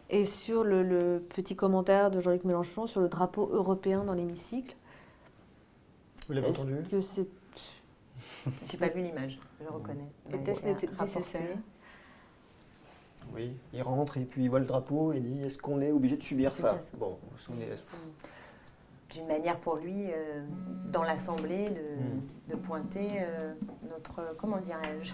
Et sur le petit commentaire de Jean-Luc Mélenchon sur le drapeau européen dans l'hémicycle. Vous l'avez entendu? Que c'est... J'ai pas vu l'image, je reconnais. Était-ce nécessaire? Oui, il rentre et puis il voit le drapeau et dit est-ce qu'on est obligé de subir ça? Bon, d'une manière pour lui, dans l'Assemblée, de pointer notre, comment dirais-je,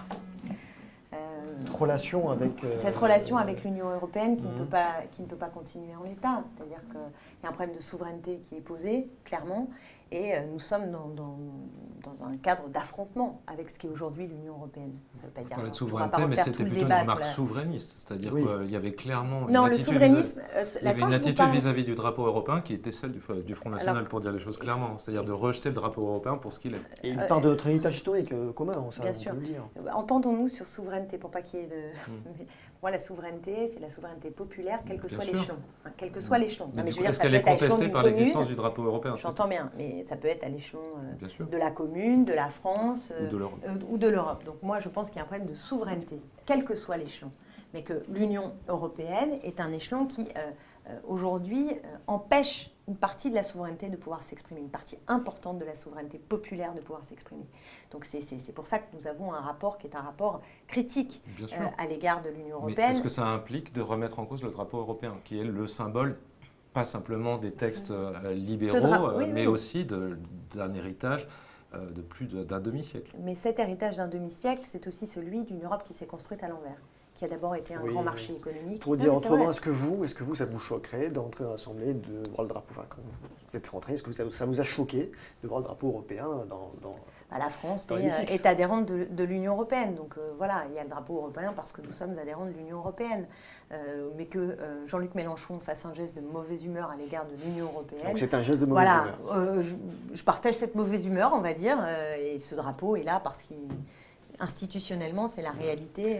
cette relation avec l'Union européenne qui ne peut pas continuer en l'état. C'est-à-dire qu'il y a un problème de souveraineté qui est posé, clairement, et nous sommes dans un cadre d'affrontement avec ce qu'est aujourd'hui l'Union européenne. Ça veut pas dire on parlait de on souveraineté, va pas mais refaire c'était tout le plutôt une débat remarque souverainiste. C'est-à-dire qu'il y avait clairement non, le souverainisme, il y avait une attitude vis-à-vis du drapeau européen qui était celle du Front National, alors, pour dire les choses clairement. C'est-à-dire de rejeter le drapeau européen pour ce qu'il est. Et il part de notre héritage historique commun, ça, bien sûr. On peut le dire. Entendons-nous sur souveraineté, pour pas qu'il y ait de... Mais moi, la souveraineté, c'est la souveraineté populaire, quel que soit l'échelon. Hein, quel que soit l'échelon. Mais je veux dire, ça qu'elle peut est être à l'échelon contestée d'une par commune. l'existence du drapeau européen. J'entends bien, mais ça peut être à l'échelon de la commune, de la France ou de l'Europe. Donc moi, je pense qu'il y a un problème de souveraineté, quel que soit l'échelon. Mais que l'Union européenne est un échelon qui, aujourd'hui, empêche une partie de la souveraineté de pouvoir s'exprimer, une partie importante de la souveraineté populaire de pouvoir s'exprimer. Donc c'est pour ça que nous avons un rapport qui est un rapport critique à l'égard de l'Union européenne. Mais est-ce que ça implique de remettre en cause le drapeau européen, qui est le symbole, pas simplement des textes libéraux, mais aussi d'un héritage de plus d'un demi-siècle? Mais cet héritage d'un demi-siècle, c'est aussi celui d'une Europe qui s'est construite à l'envers, qui a d'abord été un grand marché économique. Pour dire autrement, est-ce que vous, ça vous choquerait d'entrer dans l'Assemblée, de voir le drapeau, enfin quand vous êtes rentré, est-ce que ça vous a choqué de voir le drapeau européen dans la France est adhérente de l'Union européenne, donc voilà, il y a le drapeau européen parce que nous sommes adhérents de l'Union européenne. Mais que Jean-Luc Mélenchon fasse un geste de mauvaise humeur à l'égard de l'Union européenne. Donc c'est un geste de mauvaise humeur. Je partage cette mauvaise humeur, on va dire, et ce drapeau est là parce qu'institutionnellement, c'est la réalité.